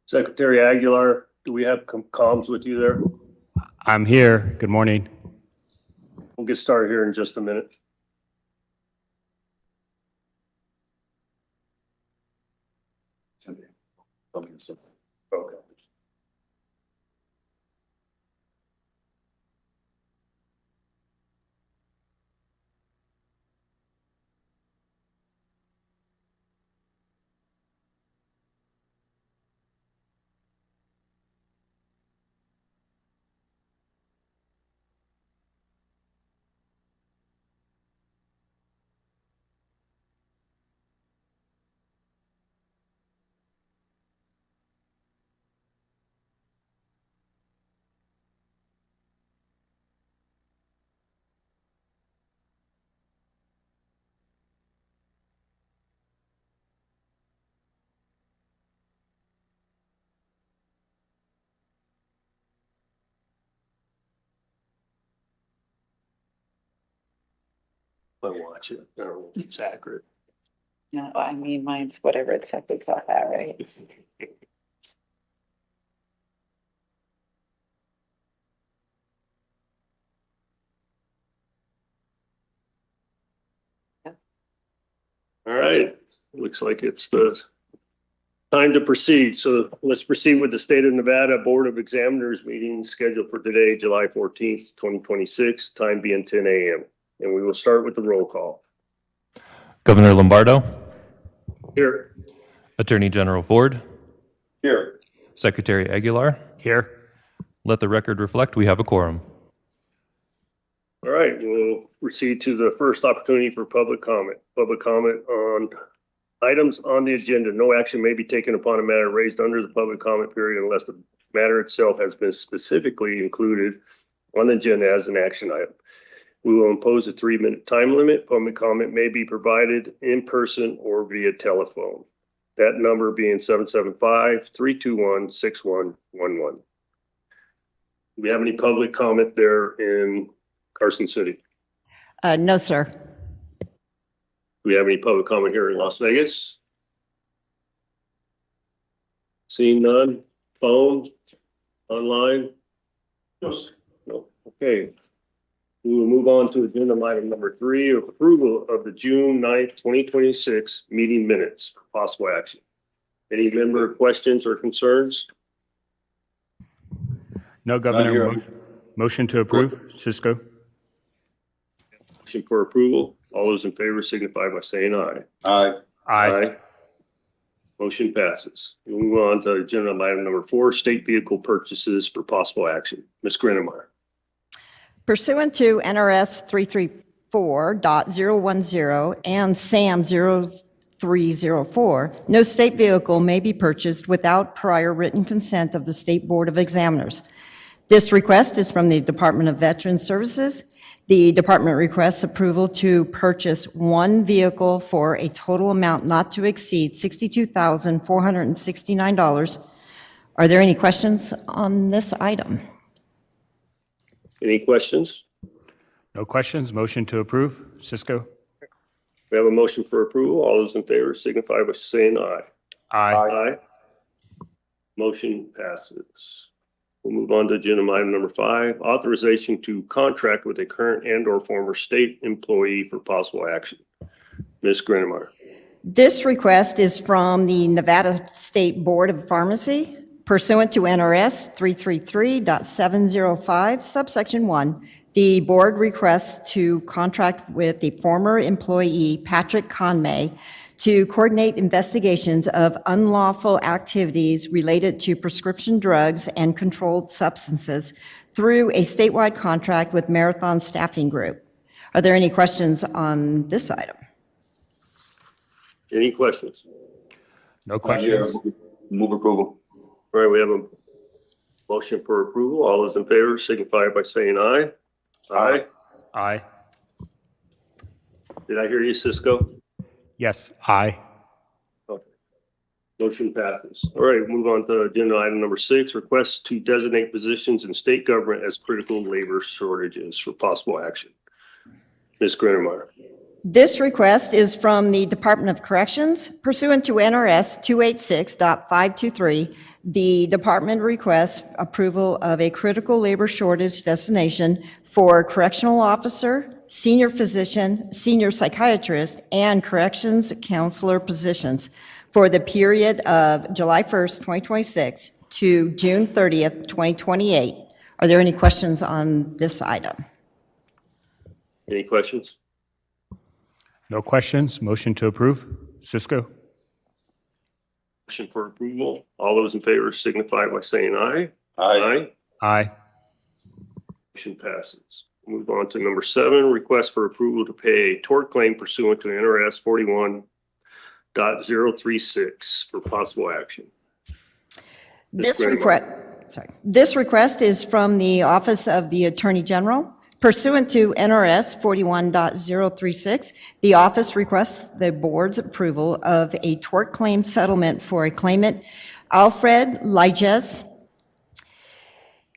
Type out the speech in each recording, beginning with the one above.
Secretary Aguilar, do we have comms with you there? I'm here. Good morning. We'll get started here in just a minute. Okay. I watch it. I don't know if it's accurate. No, I mean, mine's whatever it said it's off at, right? All right, looks like it's the time to proceed. So let's proceed with the State of Nevada Board of Examiners meeting scheduled for today, July 14th, 2026, time being 10 a.m. And we will start with the roll call. Governor Lombardo, Here. Attorney General Ford, Here. Secretary Aguilar. Here. Let the record reflect we have a quorum. All right, we'll proceed to the first opportunity for public comment. Public comment on items on the agenda. No action may be taken upon a matter raised under the public comment period unless the matter itself has been specifically included on the agenda as an action item. We will impose a 3-minute time limit. Public comment may be provided in person or via telephone. That number being 775-321-6111. Do we have any public comment there in Carson City? No, sir. Do we have any public comment here in Las Vegas? Seeing none? Phone? Online? No. No. Okay. We will move on to agenda item number 3, approval of the June 9th, 2026 meeting minutes for possible action. Any member questions or concerns? No, Governor. Motion to approve. Cisco. Motion for approval. All those in favor signify by saying aye. Aye. Motion passes. We'll move on to agenda item number 4, state vehicle purchases for possible action. Ms. Grenemeyer. Pursuant to NRS 334.010 and SAM 0304, no state vehicle may be purchased without prior written consent of the State Board of Examiners. This request is from the Department of Veterans Services. The department requests approval to purchase one vehicle for a total amount not to exceed $62,469. Are there any questions on this item? Any questions? No questions. Motion to approve. Cisco. We have a motion for approval. All those in favor signify by saying aye. Aye. Motion passes. We'll move on to agenda item number 5, authorization to contract with a current and/or former state employee for possible action. Ms. Grenemeyer. This request is from the Nevada State Board of Pharmacy pursuant to NRS 333.705, subsection 1. The board requests to contract with the former employee, Patrick Conmay, to coordinate investigations of unlawful activities related to prescription drugs and controlled substances through a statewide contract with Marathon Staffing Group. Are there any questions on this item? Any questions? No questions. Move approval. All right, we have a motion for approval. All those in favor signify by saying aye. Aye. Aye. Did I hear you, Cisco? Yes. Aye. Okay. Motion passes. All right, move on to agenda item number 6, request to designate positions in state government as critical labor shortages for possible action. Ms. Grenemeyer. This request is from the Department of Corrections pursuant to NRS 286.523. The department requests approval of a critical labor shortage designation for correctional officer, senior physician, senior psychiatrist, and corrections counselor positions for the period of July 1st, 2026 to June 30th, 2028. Are there any questions on this item? Any questions? No questions. Motion to approve. Cisco. Motion for approval. All those in favor signify by saying aye. Aye. Aye. Motion passes. Move on to number 7, request for approval to pay a tort claim pursuant to NRS 41.036 for possible action. This Grandma. request is from the Office of the Attorney General. Pursuant to NRS 41.036, the office requests the board's approval of a tort claim settlement for a claimant, Alfred Liges,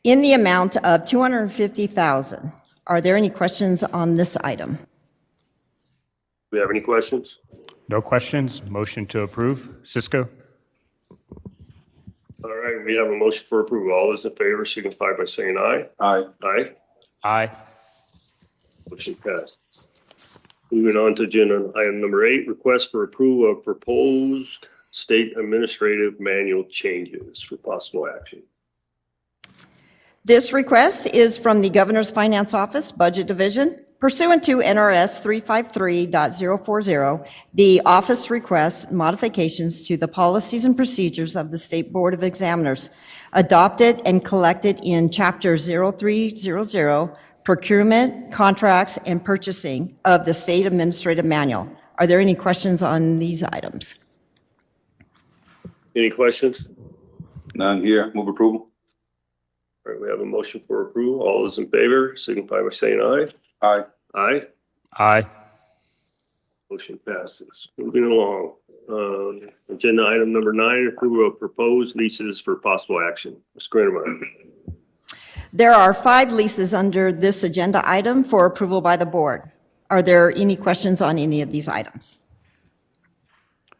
in the amount of $250,000. Are there any questions on this item? Do we have any questions? No questions. Motion to approve. Cisco. All right, we have a motion for approval. All those in favor signify by saying aye. Aye. Aye. Aye. Motion passes. Moving on to agenda item number 8, request for approval of proposed state administrative manual changes for possible action. This request is from the Governor's Finance Office, Budget Division. Pursuant to NRS 353.040, the office requests modifications to the policies and procedures of the State Board of Examiners, adopted and collected in Chapter 0300, Procurement, Contracts, and Purchasing of the State Administrative Manual. Are there any questions on these items? Any questions? None here. Move approval. All right, we have a motion for approval. All those in favor signify by saying aye. Aye. Aye. Aye. Motion passes. Moving along. Agenda item number 9, approval of proposed leases for possible action. Ms. Greenemeyer. There are 5 leases under this agenda item for approval by the board. Are there any questions on any of these items?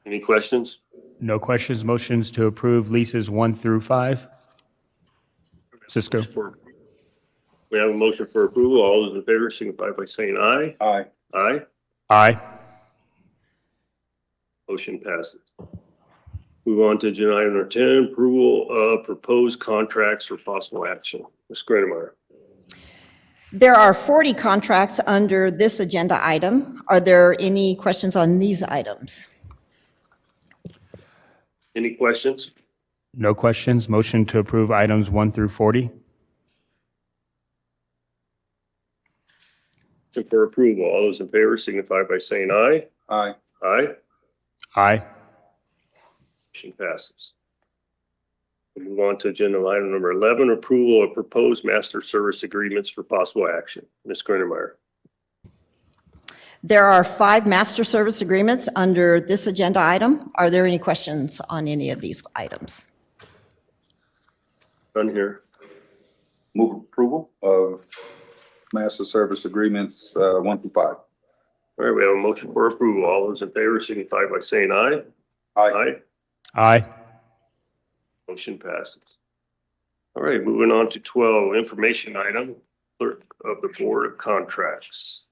Any questions? No questions. Motions to approve leases 1 through 5. Cisco. We have a motion for approval. All those in favor signify by saying aye. Aye. Aye. Aye. Motion passes. Move on to agenda item number 10, approval of proposed contracts for possible action. Ms. Greenemeyer. There are 40 contracts under this agenda item. Are there any questions on these items? Any questions? No questions. Motion to approve items 1 through 40. Motion for approval. All those in favor signify by saying aye. Aye. Aye. Aye. Motion passes. We move on to agenda item number 11, approval of proposed master service agreements for possible action. Ms. Greenemeyer. There are 5 master service agreements under this agenda item. Are there any questions on any of these items? None here. Move approval of master service agreements 1 through 5. All right, we have a motion for approval. All those in favor signify by saying aye. Aye. Aye. Motion passes. All right, moving on to 12, information item, clerk of the Board of Contracts.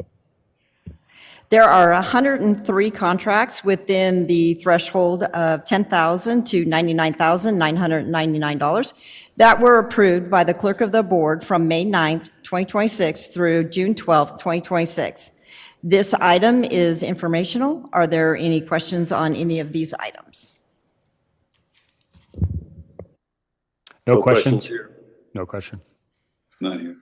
There are 103 contracts within the threshold of $10,000 to $99,999 that were approved by the clerk of the board from May 9th, 2026 through June 12th, 2026. This item is informational. Are there any questions on any of these items? No questions. Here. No question. None here.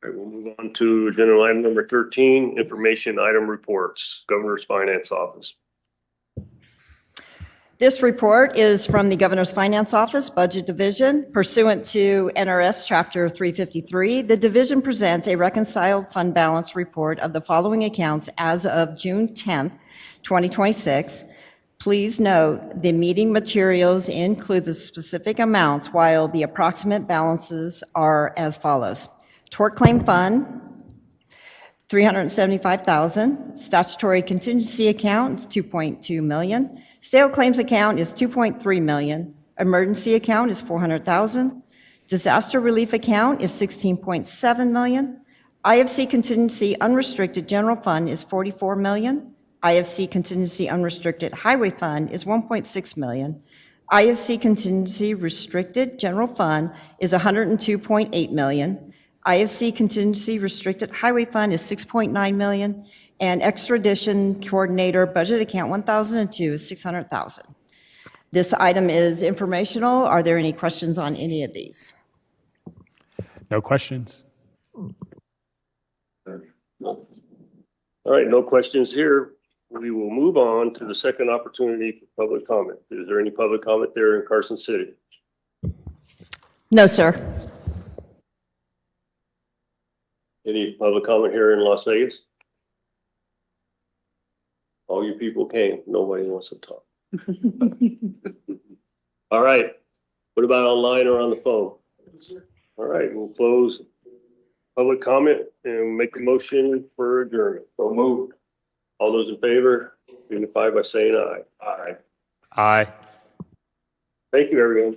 All right, we'll move on to agenda item number 13, information item reports, Governor's Finance Office. This report is from the Governor's Finance Office, Budget Division. Pursuant to NRS Chapter 353, the division presents a reconciled fund balance report of the following accounts as of June 10th, 2026. Please note, the meeting materials include the specific amounts while the approximate balances are as follows. Tort Claim Fund, $375,000. Statutory contingency account is $2.2 million. Stale claims account is $2.3 million. Emergency account is $400,000. Disaster relief account is $16.7 million. IFC contingency unrestricted general fund is $44 million. IFC contingency unrestricted highway fund is $1.6 million. IFC contingency restricted general fund is $102.8 million. IFC contingency restricted highway fund is $6.9 million. And extradition coordinator budget account 1002 is $600,000. This item is informational. Are there any questions on any of these? No questions. All right, no questions here. We will move on to the second opportunity for public comment. Is there any public comment there in Carson City? No, sir. Any public comment here in Las Vegas? All you people came. Nobody wants to talk. All right. What about online or on the phone? All right, we'll close public comment and make a motion for adjournment. So moved. All those in favor, signify by saying aye. Aye. Aye. Thank you, everyone.